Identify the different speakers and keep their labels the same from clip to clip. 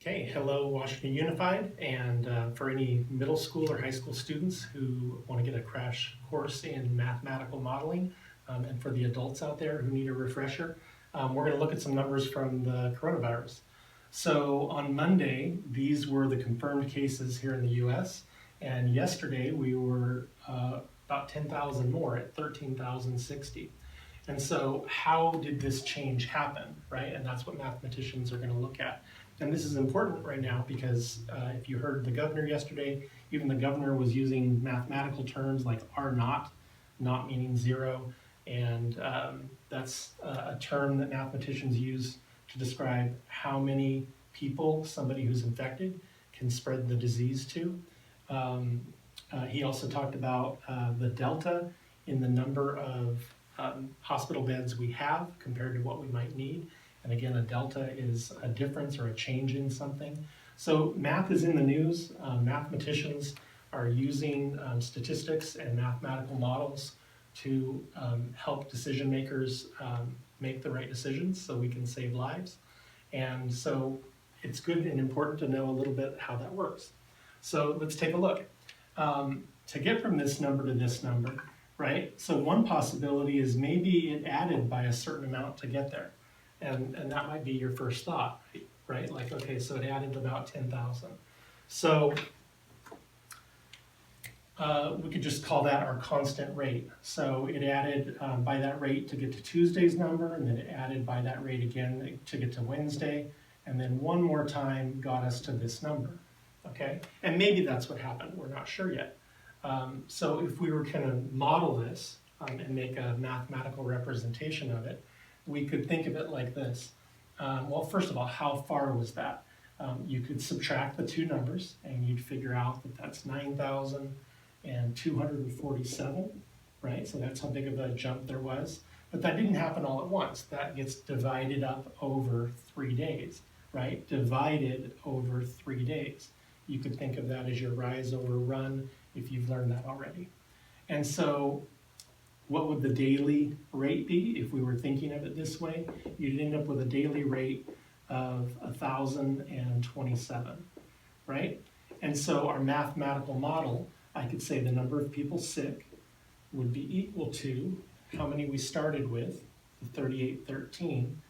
Speaker 1: Okay, hello Washington Unified, and for any middle school or high school students who want to get a crash course in mathematical modeling, and for the adults out there who need a refresher, we're going to look at some numbers from the coronavirus. So on Monday, these were the confirmed cases here in the US, and yesterday we were about 10,000 more at 13,060. And so how did this change happen, right? And that's what mathematicians are going to look at. And this is important right now because if you heard the governor yesterday, even the governor was using mathematical terms like R naught, not meaning zero. And that's a term that mathematicians use to describe how many people somebody who's infected can spread the disease to. He also talked about the delta in the number of hospital beds we have compared to what we might need. And again, a delta is a difference or a change in something. So math is in the news. Mathematicians are using statistics and mathematical models to help decision makers make the right decisions so we can save lives. And so it's good and important to know a little bit how that works. So let's take a look. To get from this number to this number, right? So one possibility is maybe it added by a certain amount to get there. And that might be your first thought, right? Like, okay, so it added about 10,000. So we could just call that our constant rate. So it added by that rate to get to Tuesday's number, and then it added by that rate again to get to Wednesday, and then one more time got us to this number, okay? And maybe that's what happened, we're not sure yet. So if we were gonna model this and make a mathematical representation of it, we could think of it like this. Well, first of all, how far was that? You could subtract the two numbers and you'd figure out that that's 9,247, right? So that's how big of a jump there was. But that didn't happen all at once. That gets divided up over 3 days, right? Divided over 3 days. You could think of that as your rise over run if you've learned that already. And so what would the daily rate be if we were thinking of it this way? You'd end up with a daily rate of 1,027, right? And so our mathematical model, I could say the number of people sick would be equal to how many we started with, the 3813,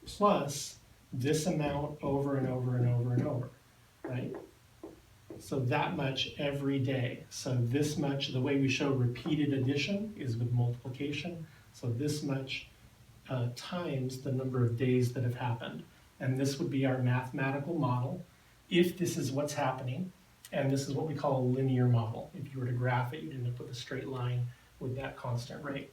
Speaker 1: plus this amount over and over and over and over, right? So that much every day. So this much, the way we show repeated addition is with multiplication. So this much times the number of days that have happened. And this would be our mathematical model if this is what's happening. And this is what we call a linear model. If you were to graph it, you'd end up with a straight line with that constant rate.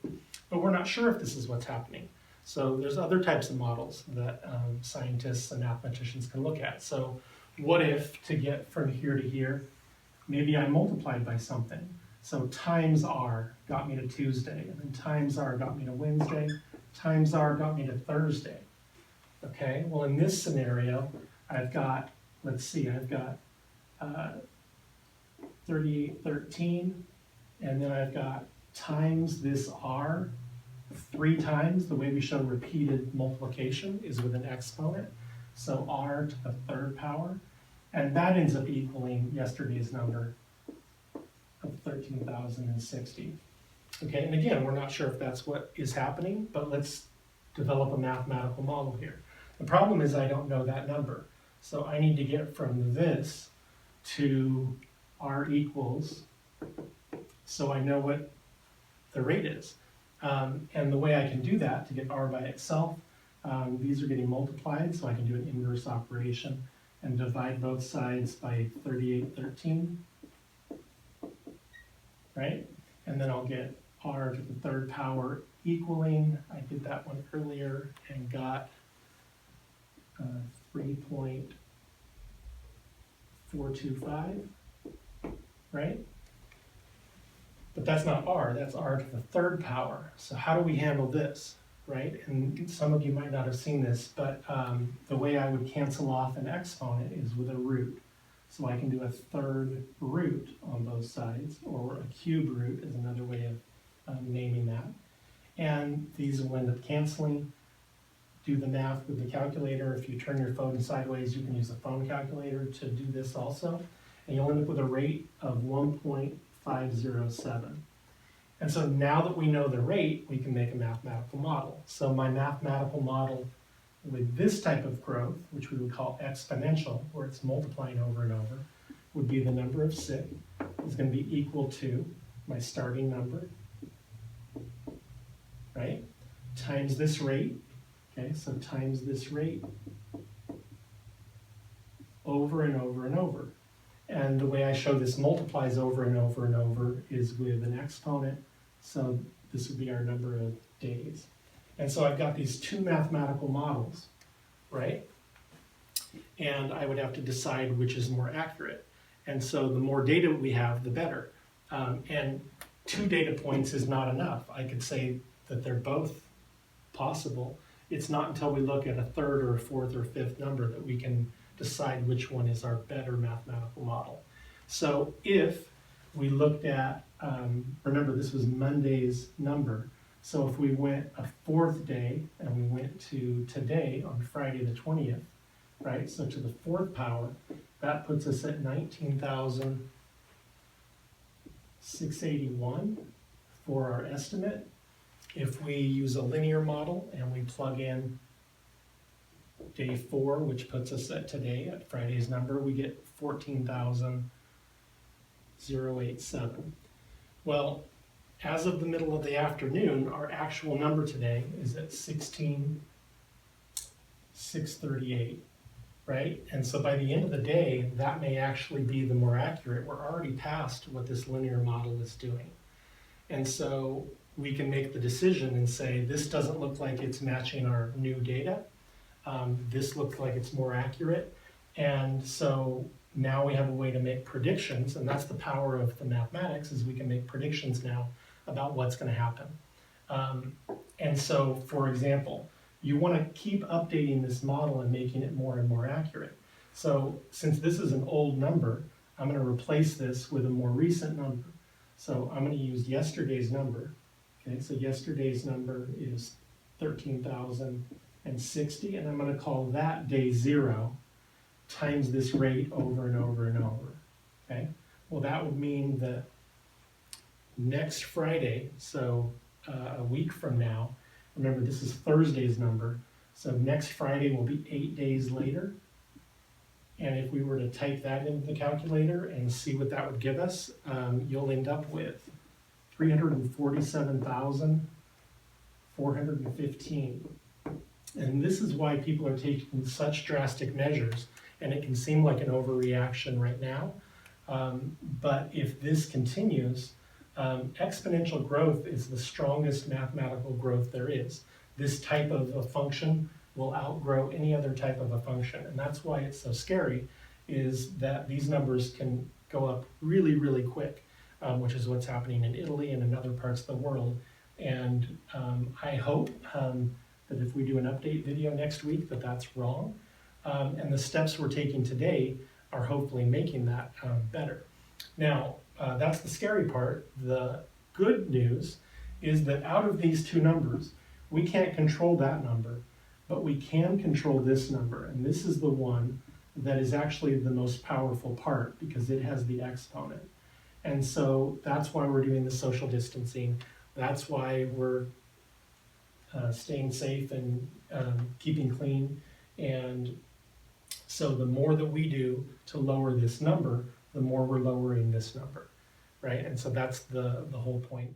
Speaker 1: But we're not sure if this is what's happening. So there's other types of models that scientists and mathematicians can look at. So what if, to get from here to here, maybe I multiplied by something? So times R got me to Tuesday, and then times R got me to Wednesday, times R got me to Thursday. Okay, well in this scenario, I've got, let's see, I've got 3813, and then I've got times this R 3 times. The way we show repeated multiplication is with an exponent. So R to the 3rd power, and that ends up equaling yesterday's number of 13,060. Okay, and again, we're not sure if that's what is happening, but let's develop a mathematical model here. The problem is I don't know that number, so I need to get from this to R equals, so I know what the rate is. And the way I can do that to get R by itself, these are getting multiplied, so I can do an inverse operation and divide both sides by 3813, right? And then I'll get R to the 3rd power equaling, I did that one earlier and got 3.425, right? But that's not R, that's R to the 3rd power. So how do we handle this? Right, and some of you might not have seen this, but the way I would cancel off an exponent is with a root. So I can do a 3rd root on both sides, or a cube root is another way of naming that. And these will end up canceling. do the math with the calculator. If you turn your phone sideways, you can use a phone calculator to do this also. And you'll end up with a rate of 1.507. And so now that we know the rate, we can make a mathematical model. So my mathematical model with this type of growth, which we would call exponential, where it's multiplying over and over, would be the number of sick is going to be equal to my starting number, right, times this rate. Okay, so times this rate over and over and over. And the way I show this multiplies over and over and over is with an exponent. So this would be our number of days. And so I've got these two mathematical models, right? And I would have to decide which is more accurate. And so the more data we have, the better. And 2 data points is not enough. I could say that they're both possible. It's not until we look at a third or a fourth or fifth number that we can decide which one is our better mathematical model. So if we looked at, remember this was Monday's number, so if we went a 4th day and we went to today on Friday the 20th, right, so to the 4th power, that puts us at 19,681 for our estimate. If we use a linear model and we plug in day 4, which puts us at today at Friday's number, we get 14,087. Well, as of the middle of the afternoon, our actual number today is at 16,638, right? And so by the end of the day, that may actually be the more accurate. We're already past what this linear model is doing. And so we can make the decision and say, this doesn't look like it's matching our new data. This looks like it's more accurate. And so now we have a way to make predictions, and that's the power of the mathematics, is we can make predictions now about what's going to happen. And so, for example, you want to keep updating this model and making it more and more accurate. So since this is an old number, I'm going to replace this with a more recent number. So I'm going to use yesterday's number. Okay, so yesterday's number is 13,060, and I'm going to call that day 0 times this rate over and over and over. Okay, well that would mean that next Friday, so a week from now, remember this is Thursday's number, so next Friday will be 8 days later. And if we were to type that into the calculator and see what that would give us, you'll end up with 347,415. And this is why people are taking such drastic measures, and it can seem like an overreaction right now. But if this continues, exponential growth is the strongest mathematical growth there is. This type of a function will outgrow any other type of a function. And that's why it's so scary, is that these numbers can go up really, really quick, which is what's happening in Italy and in other parts of the world. And I hope that if we do an update video next week, that that's wrong. And the steps we're taking today are hopefully making that better. Now, that's the scary part. The good news is that out of these two numbers, we can't control that number, but we can control this number. And this is the one that is actually the most powerful part, because it has the exponent. And so that's why we're doing the social distancing. That's why we're staying safe and keeping clean. And so the more that we do to lower this number, the more we're lowering this number, right? And so that's the whole point